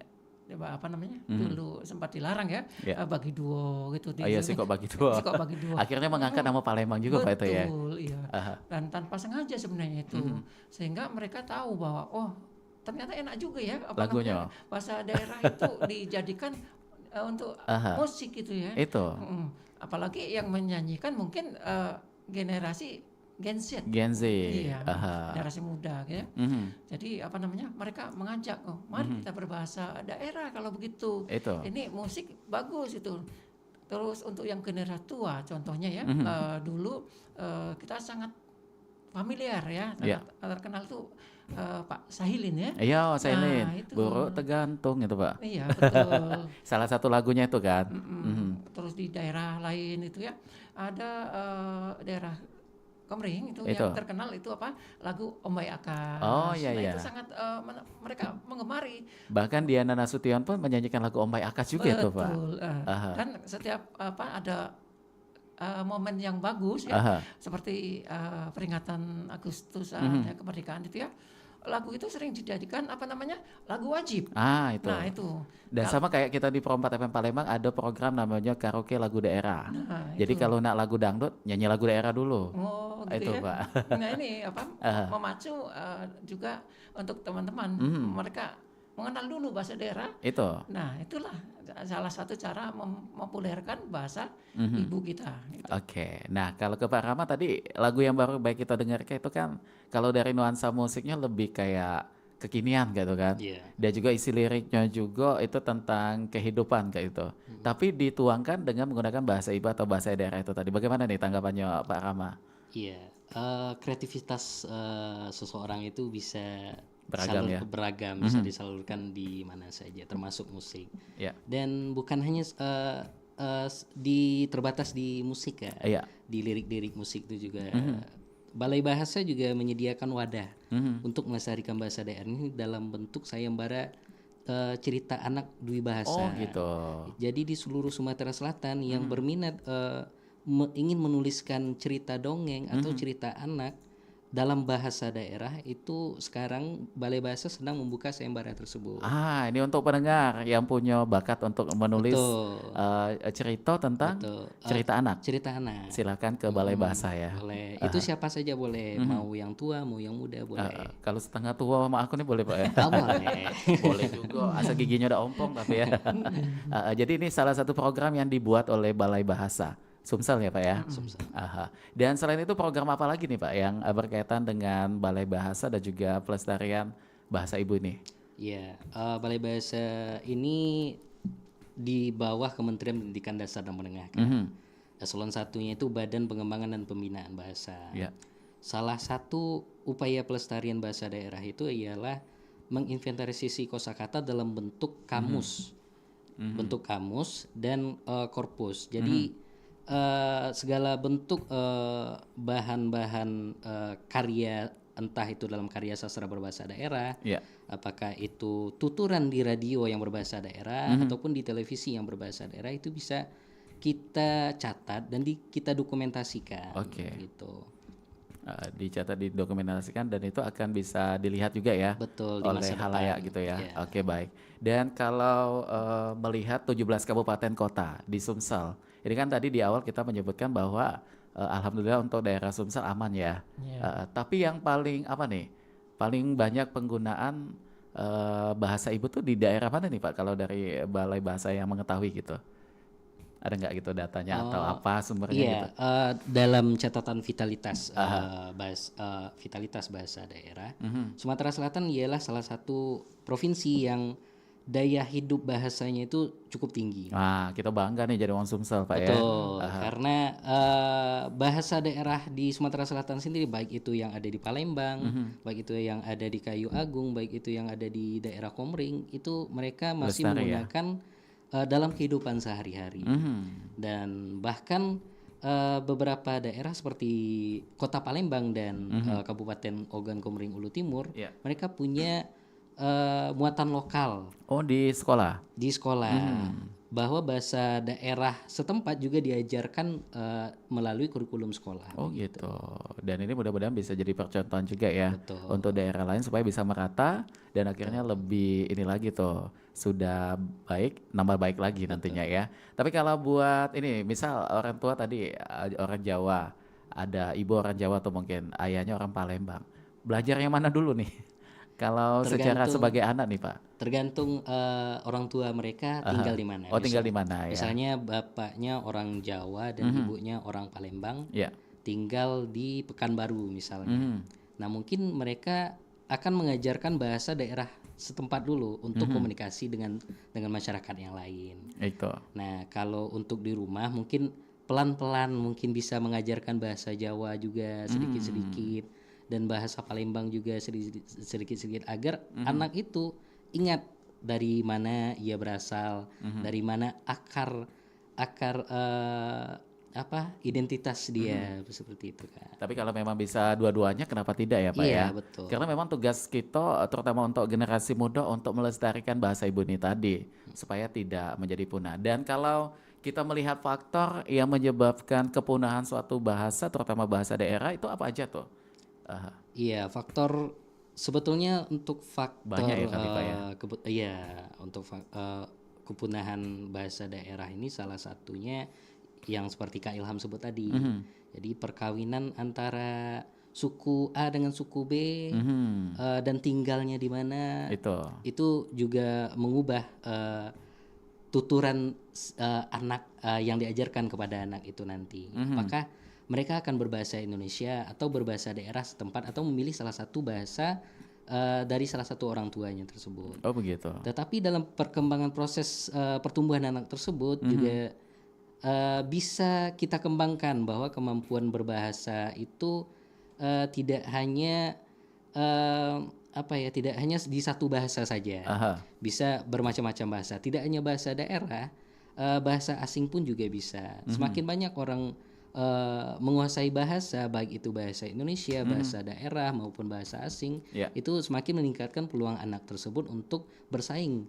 dulu sempat dilarang ya, bagi duo gitu. Iya sih kok bagi duo. Akhirnya mengangkat nama Palembang juga Pak itu ya. Betul, iya. Dan tanpa sengaja sebenarnya itu, sehingga mereka tahu bahwa ternyata enak juga ya lagunya. Bahasa daerah itu dijadikan untuk musik gitu ya. Itu. Apalagi yang menyanyikan mungkin generasi Gen Z. Iya, generasi muda gitu. Jadi mereka mengajak, mari kita berbahasa daerah kalau begitu. Ini musik bagus itu. Terus untuk yang generasi tua contohnya ya, dulu kita sangat familiar ya, terkenal tuh Pak Sahilin ya. Iya, Sahilin. Buruk Tegantung itu Pak. Iya, betul. Salah satu lagunya itu kan. Terus di daerah lain itu ya, ada daerah Komering itu yang terkenal itu lagu Ombay Akas. Oh iya iya. Itu sangat mereka menggemari. Bahkan Diana Nasution pun menyanyikan lagu Ombay Akas juga tuh Pak. Betul. Dan setiap ada momen yang bagus ya, seperti peringatan Agustus kemerdekaan itu ya. Lagu itu sering dijadikan lagu wajib. Itu. Nah itu. Dan sama kayak kita di Pro 4 FM Palembang ada program namanya karaoke lagu daerah. Jadi kalau nak lagu dangdut nyanyi lagu daerah dulu. Oh gitu itu ya. Pak. Nah ini memacu juga untuk teman-teman. Mereka mengenal dulu bahasa daerah. Itu. Nah, itulah salah satu cara mempopulerkan bahasa Mhm. ibu kita. Gitu. Oke, nah kalau ke Pak Rama tadi lagu yang baru baik kita dengarkan itu kan kalau dari nuansa musiknya lebih kayak kekinian gitu kan. Iya. Dan juga isi liriknya juga itu tentang kehidupan kayak itu. Tapi dituangkan dengan menggunakan bahasa ibu atau bahasa daerah itu tadi. Bagaimana nih tanggapannya Pak Rama? Iya, kreativitas seseorang itu bisa Beragam ya. beragam, bisa Mhm. disalurkan di mana saja, termasuk musik. Ya. Dan bukan hanya terbatas di musik ya, Iya. di lirik-lirik musik itu juga. Mhm. Balai Bahasa juga menyediakan wadah Mhm. untuk melestarikan bahasa daerah ini dalam bentuk sayembara cerita anak dwi bahasa. Oh gitu. Jadi di seluruh Sumatera Selatan yang berminat ingin menuliskan cerita dongeng atau cerita anak dalam bahasa daerah itu sekarang Balai Bahasa sedang membuka sayembara tersebut. Ah, ini untuk pendengar yang punya bakat untuk menulis Betul. cerita tentang Betul. cerita anak. Cerita anak. Silakan ke Balai Bahasa ya. Boleh. Aha. Itu siapa saja boleh, Mhm. mau yang tua, mau yang muda boleh. Kalau setengah tua sama aku nih boleh Pak ya? Oh, boleh. Boleh juga, asal giginya udah ompong tapi ya. Jadi ini salah satu program yang dibuat oleh Balai Bahasa Sumsel ya Pak ya? Sumsel. Aha. Dan selain itu program apa lagi nih Pak yang berkaitan dengan Balai Bahasa dan juga pelestarian bahasa ibu ini? Ya, Balai Bahasa ini di bawah Kementerian Pendidikan Dasar dan Menengah. Kan? Mhm. Eselon satunya itu Badan Pengembangan dan Pembinaan Bahasa. Ya. Salah satu upaya pelestarian bahasa daerah itu ialah menginventarisasi kosakata dalam bentuk kamus, bentuk kamus dan korpus. Jadi segala bentuk bahan-bahan karya, entah itu dalam karya sastra berbahasa daerah, Ya. apakah itu tuturan di radio yang berbahasa daerah ataupun di televisi yang berbahasa daerah, itu bisa kita catat dan kita dokumentasikan. Oke. Gitu. Dicatat, didokumentasikan dan itu akan bisa dilihat juga ya. Betul, di oleh masa depan. halayak gitu ya. Iya. Oke, baik. Dan kalau melihat 17 kabupaten kota di Sumsel, ini kan tadi di awal kita menyebutkan bahwa alhamdulillah untuk daerah Sumsel aman ya. Iya. Tapi yang paling apa nih? Paling banyak penggunaan bahasa ibu tuh di daerah mana nih Pak? Kalau dari Balai Bahasa yang mengetahui gitu. Ada nggak gitu datanya atau apa sumbernya Iya, gitu? dalam catatan vitalitas vitalitas bahasa daerah, Sumatera Selatan ialah salah satu provinsi yang daya hidup bahasanya itu cukup tinggi. Wah, kita bangga nih jadi orang Sumsel Pak ya. Betul, karena bahasa daerah di Sumatera Selatan sendiri, baik itu yang ada di Palembang, baik itu yang ada di Kayu Agung, baik itu yang ada di daerah Komering, itu mereka masih Lestari ya? menggunakan dalam kehidupan sehari-hari. Dan bahkan beberapa daerah seperti Kota Palembang dan Kabupaten Ogan Komering Ulu Timur, Ya. mereka punya muatan lokal Oh, di sekolah. di sekolah, bahwa bahasa daerah setempat juga diajarkan melalui kurikulum sekolah. Oh gitu. Dan ini mudah-mudahan bisa jadi percontohan juga ya Betul. untuk daerah lain supaya bisa merata dan akhirnya lebih ini lagi tuh sudah baik, nambah baik lagi nantinya ya. Tapi kalau buat ini misal orang tua tadi orang Jawa, ada ibu orang Jawa atau mungkin ayahnya orang Palembang. Belajar yang mana dulu nih? Kalau secara Tergantung- sebagai anak nih Pak. Tergantung orang tua mereka tinggal di mana. Oh, tinggal di mana ya? Misalnya bapaknya orang Jawa dan ibunya orang Palembang, Ya. tinggal di Pekanbaru misalnya. Nah, mungkin mereka akan mengajarkan bahasa daerah setempat dulu untuk komunikasi dengan masyarakat yang lain. Itu. Nah, kalau untuk di rumah mungkin pelan-pelan mungkin bisa mengajarkan bahasa Jawa juga sedikit-sedikit dan bahasa Palembang juga sedikit-sedikit agar anak itu ingat dari mana ia berasal, dari mana akar identitas dia, seperti itu kan. Tapi kalau memang bisa dua-duanya kenapa tidak ya Pak Iya, ya? betul. Karena memang tugas kita terutama untuk generasi muda untuk melestarikan bahasa ibu ini tadi supaya tidak menjadi punah. Dan kalau kita melihat faktor yang menyebabkan kepunahan suatu bahasa terutama bahasa daerah itu apa aja tuh? Iya, faktor sebetulnya untuk faktor Banyak ya kali, Pak ya? untuk kepunahan bahasa daerah ini salah satunya yang seperti Kak Ilham sebut tadi. Jadi perkawinan antara suku A dengan suku B dan tinggalnya di mana, itu juga mengubah tuturan anak yang diajarkan kepada anak itu nanti. Apakah mereka akan berbahasa Indonesia atau berbahasa daerah setempat atau memilih salah satu bahasa dari salah satu orang tuanya tersebut. Oh begitu. Tetapi dalam perkembangan proses pertumbuhan anak tersebut juga bisa kita kembangkan bahwa kemampuan berbahasa itu tidak hanya tidak hanya di satu bahasa saja. Bisa bermacam-macam bahasa. Tidak hanya bahasa daerah, bahasa asing pun juga bisa. Semakin banyak orang menguasai bahasa, baik itu bahasa Indonesia, bahasa daerah maupun bahasa asing, itu semakin meningkatkan peluang anak tersebut untuk bersaing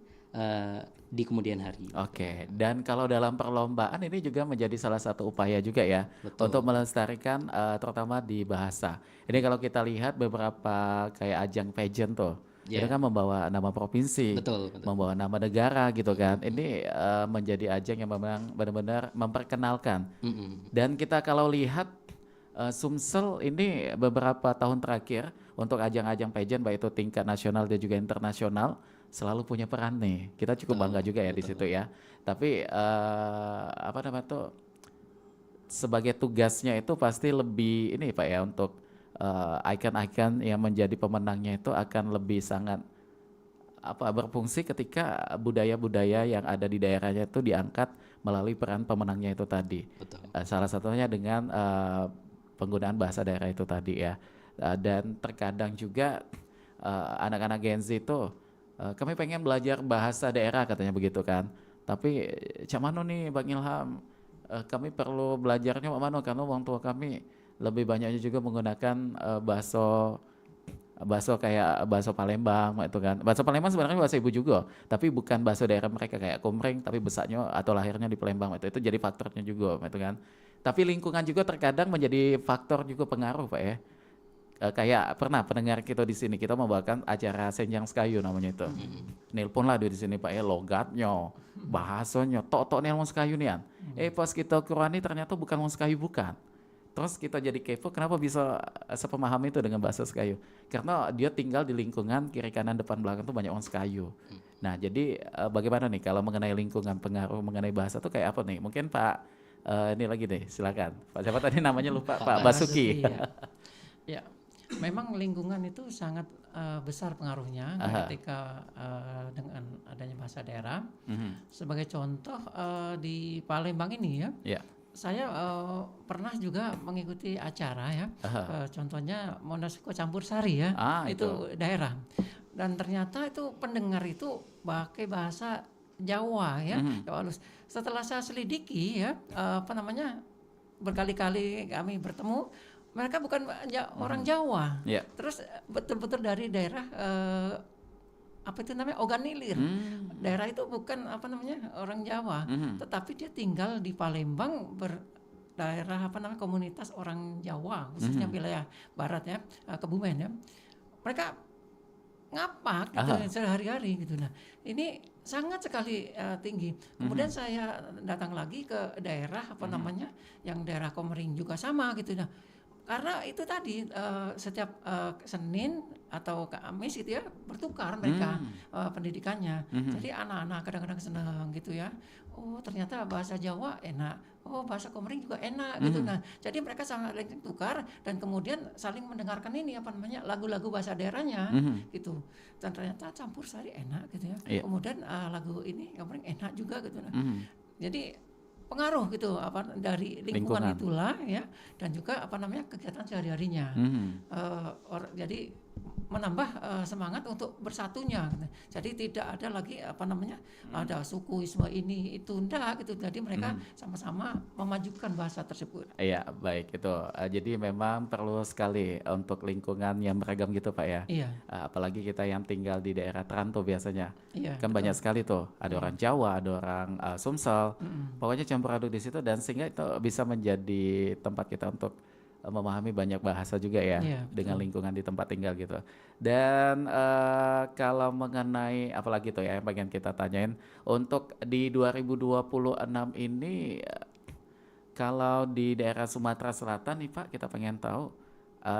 di kemudian hari. Oke, dan kalau dalam perlombaan ini juga menjadi salah satu upaya juga ya untuk melestarikan terutama di bahasa. Ini kalau kita lihat beberapa kayak ajang pageant tuh, itu kan membawa nama provinsi, membawa nama negara gitu kan. Ini menjadi ajang yang memang benar-benar memperkenalkan. Dan kita kalau lihat Sumsel ini beberapa tahun terakhir untuk ajang-ajang pageant baik itu tingkat nasional dan juga internasional selalu punya peran nih. Kita cukup bangga juga ya di situ ya. Tapi sebagai tugasnya itu pasti lebih ini Pak ya, untuk icon-icon yang menjadi pemenangnya itu akan lebih sangat berfungsi ketika budaya-budaya yang ada di daerahnya itu diangkat melalui peran pemenangnya itu tadi. Salah satunya dengan penggunaan bahasa daerah itu tadi ya. Dan terkadang juga anak-anak Gen Z itu kami pengen belajar bahasa daerah katanya begitu kan. Tapi cak mano nih Bang Ilham, kami perlu belajarnya Pak Mano karena orang tua kami lebih banyaknya juga menggunakan bahasa kayak bahasa Palembang itu kan. Bahasa Palembang sebenarnya bahasa ibu juga, tapi bukan bahasa daerah mereka kayak Kompreng, tapi besarnya atau lahirnya di Palembang itu jadi faktornya juga itu kan. Tapi lingkungan juga terkadang menjadi faktor juga pengaruh Pak ya. Kayak pernah pendengar kita di sini kita membawakan acara Senjang Sekayu namanya itu. Nelpon lah di sini Pak ya, logatnya, bahasanya, tok nelpon Sekayu nih. Pas kita kurani ternyata bukan orang Sekayu bukan. Terus kita jadi kepo kenapa bisa sepemaham itu dengan bahasa Sekayu. Karena dia tinggal di lingkungan kiri kanan depan belakang tuh banyak orang Sekayu. Nah jadi bagaimana nih kalau mengenai lingkungan pengaruh mengenai bahasa tuh kayak apa nih? Mungkin Pak ini lagi deh silakan. Pak siapa tadi namanya lupa Pak Basuki. Ya, memang lingkungan itu sangat besar pengaruhnya ketika dengan adanya bahasa daerah. Sebagai contoh di Palembang ini ya. Saya pernah juga mengikuti acara ya, contohnya Monasiko Campur Sari ya, itu daerah. Dan ternyata itu pendengar itu pakai bahasa Jawa ya, Jawa halus. Setelah saya selidiki ya, berkali-kali kami bertemu, mereka bukan orang Jawa, terus betul-betul dari daerah Oganilir. Daerah itu bukan orang Jawa, tetapi dia tinggal di Palembang daerah komunitas orang Jawa, khususnya wilayah barat ya, Kebumen ya. Mereka ngapak gitu sehari-hari gitu. Nah, ini sangat sekali tinggi. Kemudian saya datang lagi ke daerah yang daerah Komering juga sama gitu. Nah, karena itu tadi setiap Senin atau Kamis gitu ya bertukar mereka pendidikannya. Jadi anak-anak kadang-kadang senang gitu ya. Oh ternyata bahasa Jawa enak. Oh bahasa Komering juga enak gitu. Nah jadi mereka saling tukar dan kemudian saling mendengarkan ini lagu-lagu bahasa daerahnya gitu. Dan ternyata Campur Sari enak gitu ya. Kemudian lagu ini Komering enak juga gitu. Nah jadi pengaruh gitu dari lingkungan itulah ya, dan juga kegiatan sehari-harinya. Jadi menambah semangat untuk bersatunya gitu. Jadi tidak ada lagi ada sukuisme ini itu enggak gitu. Jadi mereka sama-sama memajukan bahasa tersebut. Iya, baik itu. Jadi memang perlu sekali untuk lingkungan yang beragam gitu Pak ya. Iya. Apalagi kita yang tinggal di daerah Teranto biasanya. Iya, kan betul. Banyak sekali tuh. Ada orang Jawa, ada orang Sumsel. Pokoknya campur aduk di situ dan sehingga itu bisa menjadi tempat kita untuk memahami banyak bahasa juga ya, dengan lingkungan di tempat tinggal gitu. Dan kalau mengenai apalagi tuh ya yang pengen kita tanyain untuk di 2026 ini kalau di daerah Sumatera Selatan nih Pak, kita pengen tahu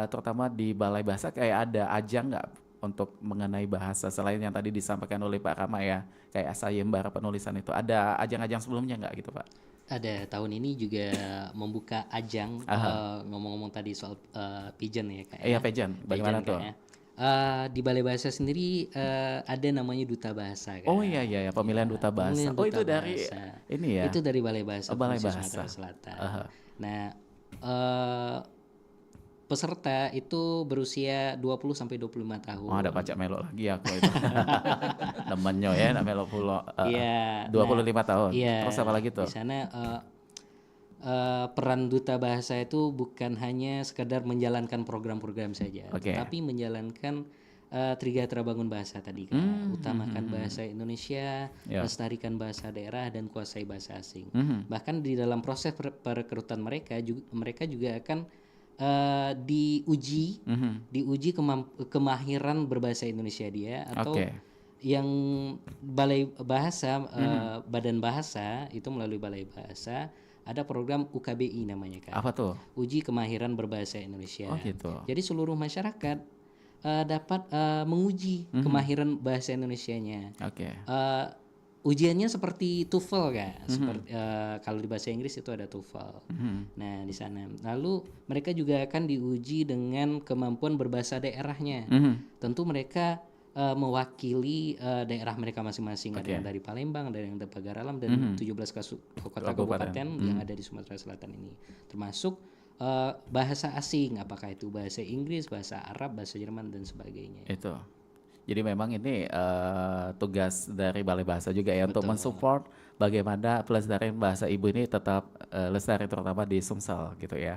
terutama di Balai Bahasa kayak ada ajang nggak untuk mengenai bahasa selain yang tadi disampaikan oleh Pak Rama ya, kayak sayembara penulisan itu, ada ajang-ajang sebelumnya nggak gitu Pak? Ada, tahun ini juga membuka ajang, ngomong-ngomong tadi soal pigeon ya Kak. Iya, pigeon. Bagaimana Pigeon, tuh? Kak, ya. Di Balai Bahasa sendiri ada namanya Duta Bahasa Kak. Oh iya pemilihan Duta Bahasa. Pemilihan Oh Duta itu dari Bahasa. ini ya? Itu dari Balai Bahasa Balai Provinsi Bahasa. Sumatera Selatan. Nah, peserta itu berusia 20 sampai 25 tahun. Oh ada Pacak Melo lagi aku itu. Nemenyo ya, nak Melo pulo. Iya. 25 tahun. Iya. Terus apa lagi tuh? Di sana peran Duta Bahasa itu bukan hanya sekedar menjalankan program-program saja, tetapi menjalankan Trigatra Bangun Bahasa tadi kan, utamakan bahasa Indonesia, lestarikan bahasa daerah dan kuasai bahasa asing. Bahkan di dalam proses perekrutan mereka juga akan diuji kemahiran berbahasa Indonesia dia atau yang Balai Bahasa Badan Bahasa itu melalui Balai Bahasa ada program UKBI namanya Kak. Apa tuh? Uji Kemahiran Berbahasa Indonesia. Oh gitu. Jadi seluruh masyarakat dapat menguji kemahiran bahasa Indonesianya. Ujiannya seperti TOEFL Kak. Seperti kalau di bahasa Inggris itu ada TOEFL. Nah, di sana. Lalu mereka juga akan diuji dengan kemampuan berbahasa daerahnya. Tentu mereka mewakili daerah mereka masing-masing. Ada yang dari Palembang, ada yang dari Pagaralam dan 17 kota kabupaten yang ada di Sumatera Selatan ini. Termasuk bahasa asing, apakah itu bahasa Inggris, bahasa Arab, bahasa Jerman dan sebagainya. Itu. Jadi memang ini tugas dari Balai Bahasa juga ya untuk mensupport bagaimana pelestarian bahasa ibu ini tetap lestari terutama di Sumsel gitu ya.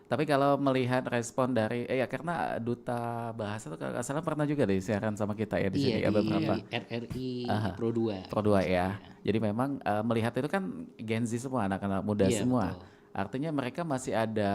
Tapi kalau melihat respon dari karena Duta Bahasa itu kalau nggak salah pernah juga disiarkan sama kita ya di sini ya beberapa. RRI Pro 2. Pro 2 ya. Jadi memang melihat itu kan Gen Z semua, anak-anak muda semua. Betul. Artinya mereka masih ada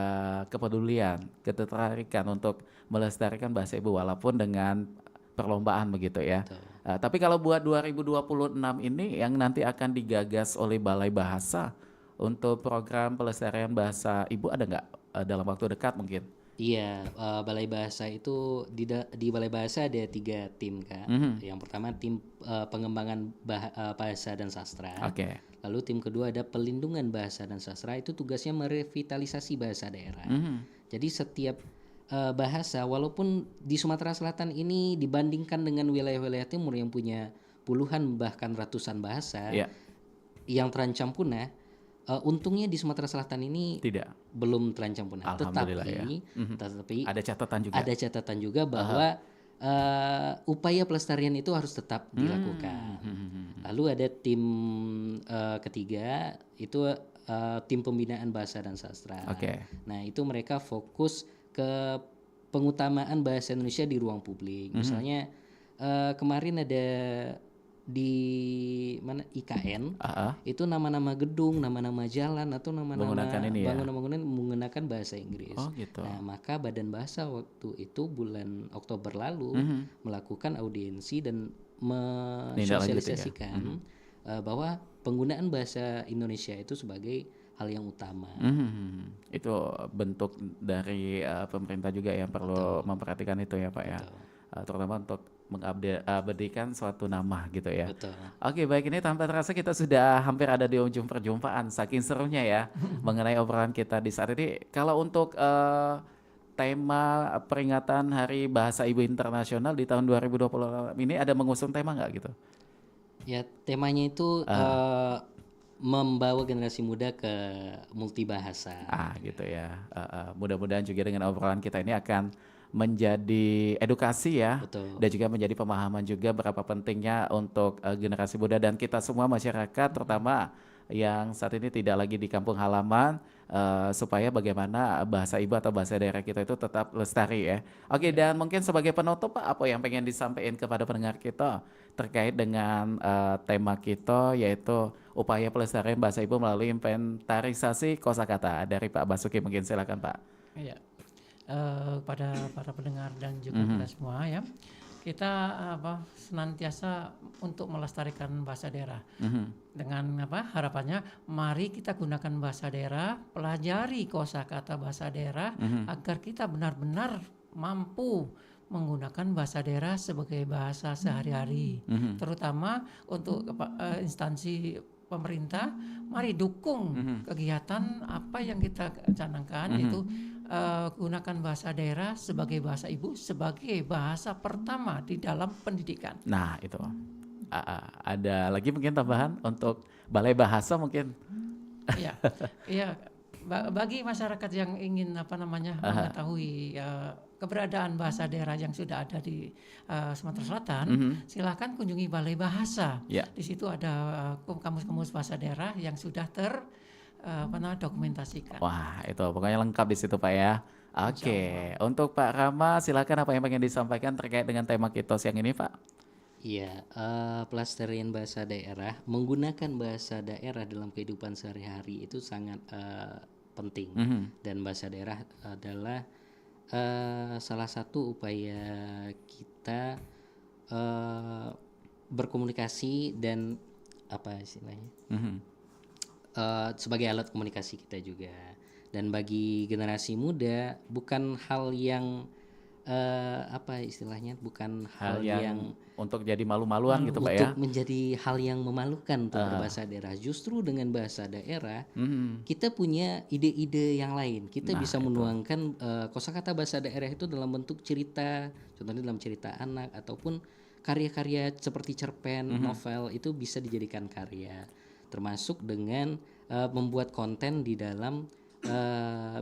kepedulian, ketertarikan untuk melestarikan bahasa ibu walaupun dengan perlombaan begitu ya. Tapi kalau buat 2026 ini yang nanti akan digagas oleh Balai Bahasa untuk program pelestarian bahasa ibu ada nggak dalam waktu dekat mungkin? Iya, Balai Bahasa itu di Balai Bahasa ada 3 tim Kak. Yang pertama tim pengembangan bahasa dan sastra. Lalu tim kedua ada pelindungan bahasa dan sastra, itu tugasnya merevitalisasi bahasa daerah. Jadi setiap bahasa walaupun di Sumatera Selatan ini dibandingkan dengan wilayah-wilayah timur yang punya puluhan bahkan ratusan bahasa yang terancam punah, untungnya di Sumatera Selatan ini belum terancam punah. Tetapi ada catatan juga bahwa upaya pelestarian itu harus tetap dilakukan. Lalu ada tim ketiga itu tim pembinaan bahasa dan sastra. Nah itu mereka fokus ke pengutamaan bahasa Indonesia di ruang publik. Misalnya kemarin ada di mana IKN itu nama-nama gedung, nama-nama jalan atau nama-nama bangunan-bangunan menggunakan bahasa Inggris. Nah, maka Badan Bahasa waktu itu bulan Oktober lalu melakukan audiensi dan mensosialisasikan bahwa penggunaan bahasa Indonesia itu sebagai hal yang utama. Itu bentuk dari pemerintah juga yang perlu memperhatikan itu ya Pak ya. Terutama untuk mengabadikan suatu nama gitu ya. Oke baik, ini tanpa terasa kita sudah hampir ada di ujung perjumpaan. Saking serunya ya mengenai obrolan kita di saat ini. Kalau untuk tema peringatan Hari Bahasa Ibu Internasional di tahun 2020 ini ada mengusung tema nggak gitu? Ya temanya itu membawa generasi muda ke multibahasa. Gitu ya. Mudah-mudahan juga dengan obrolan kita ini akan menjadi edukasi ya. Dan juga menjadi pemahaman juga berapa pentingnya untuk generasi muda dan kita semua masyarakat terutama yang saat ini tidak lagi di kampung halaman supaya bagaimana bahasa ibu atau bahasa daerah kita itu tetap lestari ya. Dan mungkin sebagai penutup Pak, apa yang pengen disampaikan kepada pendengar kita terkait dengan tema kita yaitu upaya pelestarian bahasa ibu melalui inventarisasi kosakata dari Pak Basuki, mungkin silakan Pak. Pada para pendengar dan juga kita semua ya, kita senantiasa untuk melestarikan bahasa daerah. Dengan harapannya mari kita gunakan bahasa daerah, pelajari kosakata bahasa daerah agar kita benar-benar mampu menggunakan bahasa daerah sebagai bahasa sehari-hari. Terutama untuk instansi pemerintah, mari dukung kegiatan apa yang kita canangkan, yaitu gunakan bahasa daerah sebagai bahasa ibu, sebagai bahasa pertama di dalam pendidikan. Nah itu ada lagi mungkin tambahan untuk balai bahasa mungkin? Iya, bagi masyarakat yang ingin mengetahui keberadaan bahasa daerah yang sudah ada di Sumatera Selatan, silakan kunjungi balai bahasa. Di situ ada kamus-kamus bahasa daerah yang sudah dokumentasikan. Wah, itu pokoknya lengkap di situ Pak ya. Oke, untuk Pak Rama silakan apa yang pengen disampaikan terkait dengan tema kita siang ini Pak? Iya, pelestarian bahasa daerah, menggunakan bahasa daerah dalam kehidupan sehari-hari itu sangat penting. Dan bahasa daerah adalah salah satu upaya kita berkomunikasi dan apa istilahnya sebagai alat komunikasi kita juga. Dan bagi generasi muda bukan hal yang bukan hal yang untuk jadi malu-maluan gitu Pak ya. Untuk menjadi hal yang memalukan untuk berbahasa daerah. Justru dengan bahasa daerah kita punya ide-ide yang lain. Kita bisa menuangkan kosakata bahasa daerah itu dalam bentuk cerita, contohnya dalam cerita anak ataupun karya-karya seperti cerpen, novel itu bisa dijadikan karya. Termasuk dengan membuat konten di dalam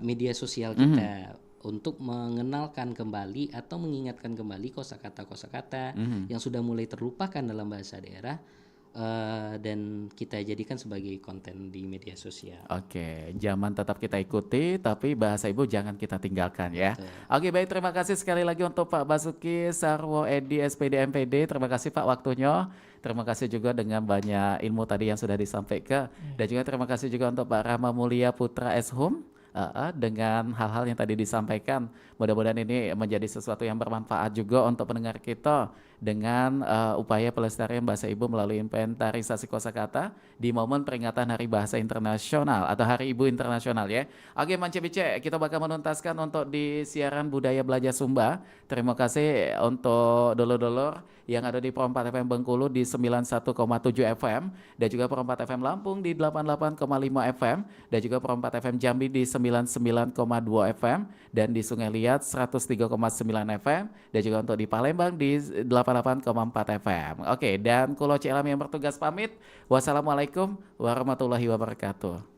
media sosial kita. Untuk mengenalkan kembali atau mengingatkan kembali kosakata-kosakata yang sudah mulai terlupakan dalam bahasa daerah dan kita jadikan sebagai konten di media sosial. Oke, zaman tetap kita ikuti tapi bahasa ibu jangan kita tinggalkan ya. Oke, baik, terima kasih sekali lagi untuk Pak Basuki Sarwo Edi SPD MPD. Terima kasih Pak waktunya. Terima kasih juga dengan banyak ilmu tadi yang sudah disampaikan. Dan juga terima kasih juga untuk Pak Rama Mulia Putra Eshum. Dengan hal-hal yang tadi disampaikan, mudah-mudahan ini menjadi sesuatu yang bermanfaat juga untuk pendengar kita dengan upaya pelestarian bahasa ibu melalui inventarisasi kosakata di momen peringatan Hari Bahasa Internasional atau Hari Ibu Internasional ya. Oke, Mance Bice, kita bakal menuntaskan untuk di siaran Budaya Belajar Sumba. Terima kasih untuk dulur-dulur yang ada di Pro 4 FM Bengkulu di 91,7 FM dan juga Pro 4 FM Lampung di 88,5 FM dan juga Pro 4 FM Jambi di 99,2 FM dan di Sungai Liat 103,9 FM dan juga untuk di Palembang di 88,4 FM. Oke, dan Kulo Celam yang bertugas pamit. Wassalamualaikum warahmatullahi wabarakatuh.